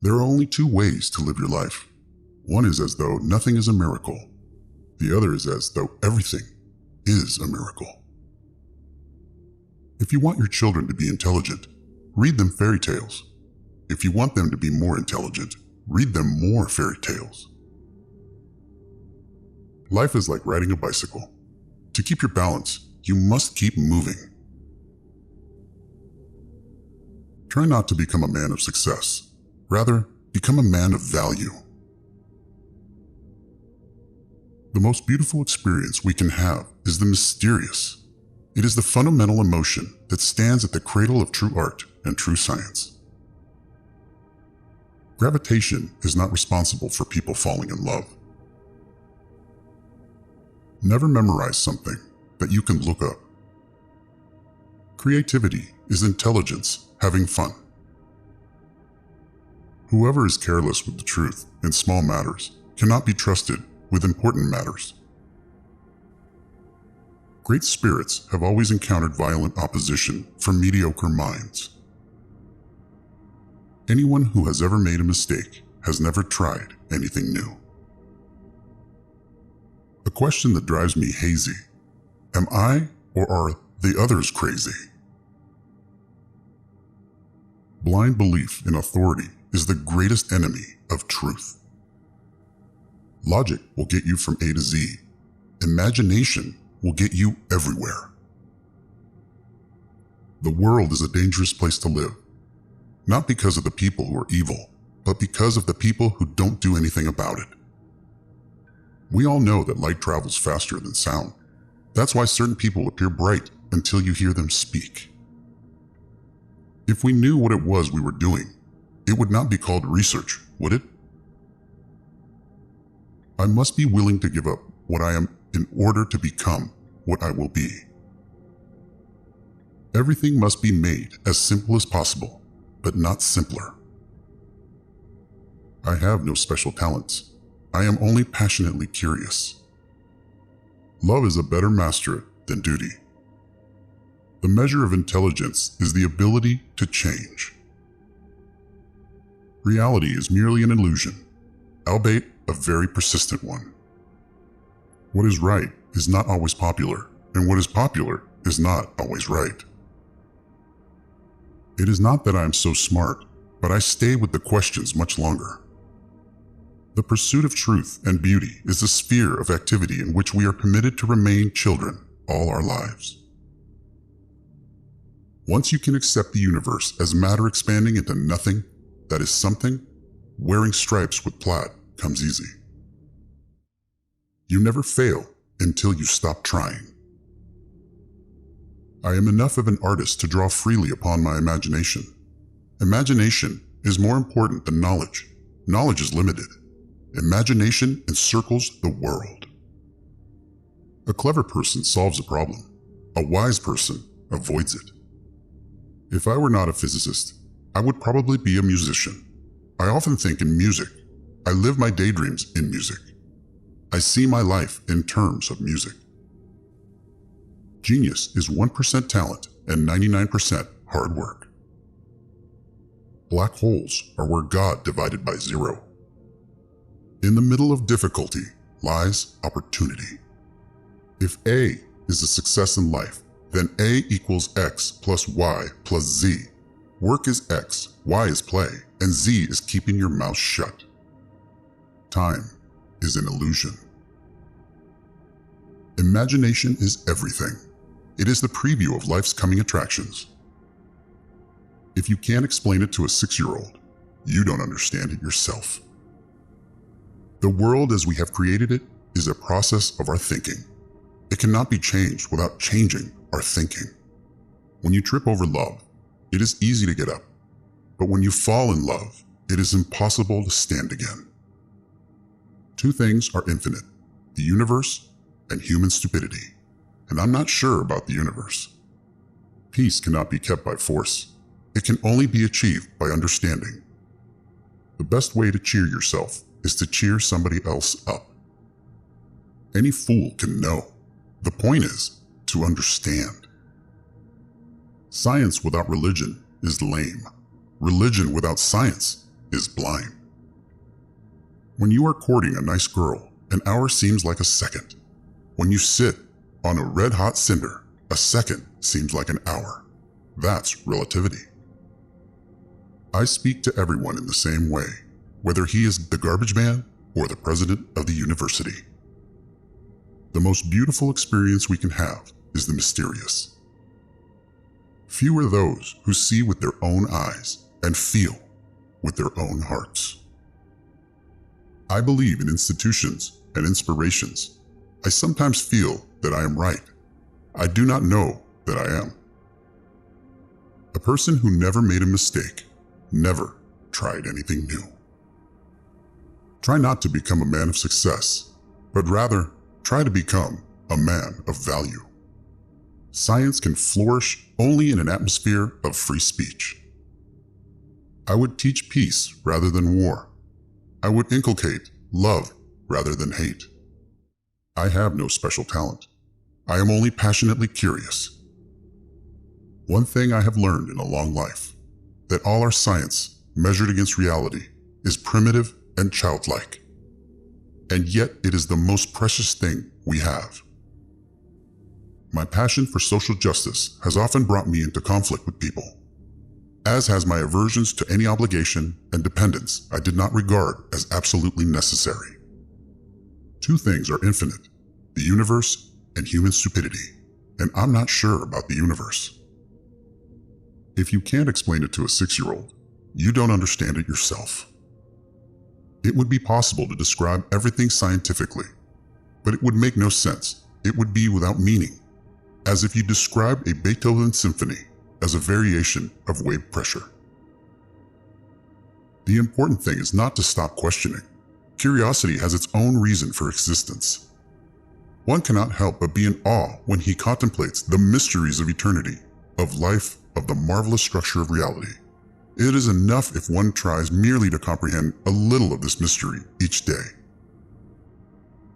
There are only two ways to live your life. One is as though nothing is a miracle. The other is as though everything is a miracle. If you want your children to be intelligent, read them fairy tales. If you want them to be more intelligent, read them more fairy tales. Life is like riding a bicycle. To keep your balance, you must keep moving. Try not to become a man of success. Rather, become a man of value. The most beautiful experience we can have is the mysterious. It is the fundamental emotion that stands at the cradle of true art and true science. Gravitation is not responsible for people falling in love. Never memorize something that you can look up. Creativity is intelligence having fun. Whoever is careless with the truth in small matters cannot be trusted with important matters. Great spirits have always encountered violent opposition from mediocre minds. Anyone who has ever made a mistake has never tried anything new. A question that drives me hazy: am I or are the others crazy? Blind belief in authority is the greatest enemy of truth. Logic will get you from A to Z. Imagination will get you everywhere. The world is a dangerous place to live, not because of the people who are evil, but because of the people who don't do anything about it. We all know that light travels faster than sound. That's why certain people appear bright until you hear them speak. If we knew what it was we were doing, it would not be called research, would it? I must be willing to give up what I am in order to become what I will be. Everything must be made as simple as possible, but not simpler. I have no special talents. I am only passionately curious. Love is a better master than duty. The measure of intelligence is the ability to change. Reality is merely an illusion, albeit a very persistent one. What is right is not always popular, and what is popular is not always right. It is not that I am so smart, but I stay with the questions much longer. The pursuit of truth and beauty is the sphere of activity in which we are permitted to remain children all our lives. Once you can accept the universe as matter expanding into nothing that is something, wearing stripes with plaid comes easy. You never fail until you stop trying. I am enough of an artist to draw freely upon my imagination. Imagination is more important than knowledge. Knowledge is limited. Imagination encircles the world. A clever person solves a problem. A wise person avoids it. If I were not a physicist, I would probably be a musician. I often think in music. I live my daydreams in music. I see my life in terms of music. Genius is 1% talent and 99% hard work. Black holes are where God divided by zero. In the middle of difficulty lies opportunity. If A is a success in life, then A equals X plus Y plus Z. Work is X, Y is play, and Z is keeping your mouth shut. Time is an illusion. Imagination is everything. It is the preview of life's coming attractions. If you can't explain it to a 6-year-old, you don't understand it yourself. The world as we have created it is a process of our thinking. It cannot be changed without changing our thinking. When you trip over love, it is easy to get up. But when you fall in love, it is impossible to stand again. Two things are infinite: the universe and human stupidity. And I'm not sure about the universe. Peace cannot be kept by force. It can only be achieved by understanding. The best way to cheer yourself is to cheer somebody else up. Any fool can know. The point is to understand. Science without religion is lame. Religion without science is blind. When you are courting a nice girl, an hour seems like a second. When you sit on a red-hot cinder, a second seems like an hour. That's relativity. I speak to everyone in the same way, whether he is the garbage man or the president of the university. The most beautiful experience we can have is the mysterious. Few are those who see with their own eyes and feel with their own hearts. I believe in institutions and inspirations. I sometimes feel that I am right. I do not know that I am. A person who never made a mistake never tried anything new. Try not to become a man of success, but rather try to become a man of value. Science can flourish only in an atmosphere of free speech. I would teach peace rather than war. I would inculcate love rather than hate. I have no special talent. I am only passionately curious. One thing I have learned in a long life, that all our science, measured against reality, is primitive and childlike. And yet it is the most precious thing we have. My passion for social justice has often brought me into conflict with people, as has my aversions to any obligation and dependence I did not regard as absolutely necessary. Two things are infinite, the universe and human stupidity, and I'm not sure about the universe. If you can't explain it to a 6-year-old, you don't understand it yourself. It would be possible to describe everything scientifically, but it would make no sense. It would be without meaning, as if you described a Beethoven symphony as a variation of wave pressure. The important thing is not to stop questioning. Curiosity has its own reason for existence. One cannot help but be in awe when he contemplates the mysteries of eternity, of life, of the marvelous structure of reality. It is enough if one tries merely to comprehend a little of this mystery each day.